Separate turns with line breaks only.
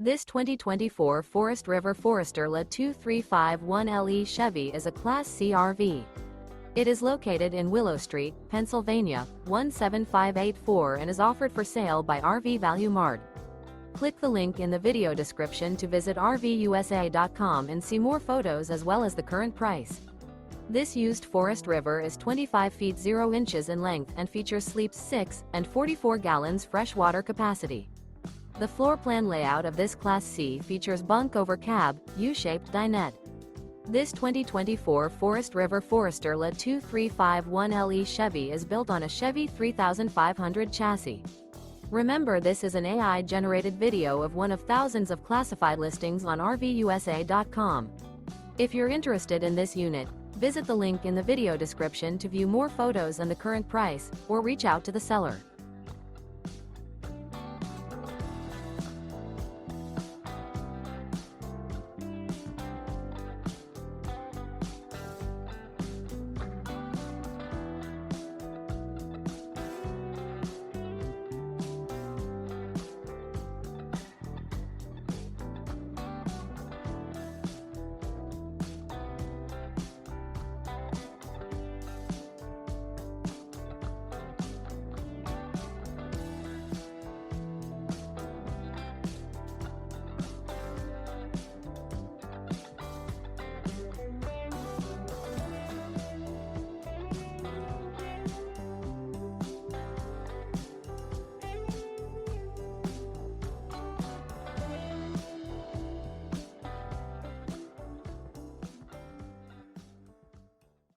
This 2024 Forest River Forester La 2351LE Chevy is a Class C RV. It is located in Willow Street, Pennsylvania, 17584 and is offered for sale by RV Value Mart. Click the link in the video description to visit RVUSA.com and see more photos as well as the current price. This used Forest River is 25 feet 0 inches in length and features sleeps 6 and 44 gallons fresh water capacity. The floor plan layout of this Class C features Bunk Over Cab, U-shaped dinette. This 2024 Forest River Forester La 2351LE Chevy is built on a Chevy 3500 chassis. Remember, this is an AI-generated video of one of thousands of classified listings on RVUSA.com. If you're interested in this unit, visit the link in the video description to view more photos and the current price, or reach out to the seller.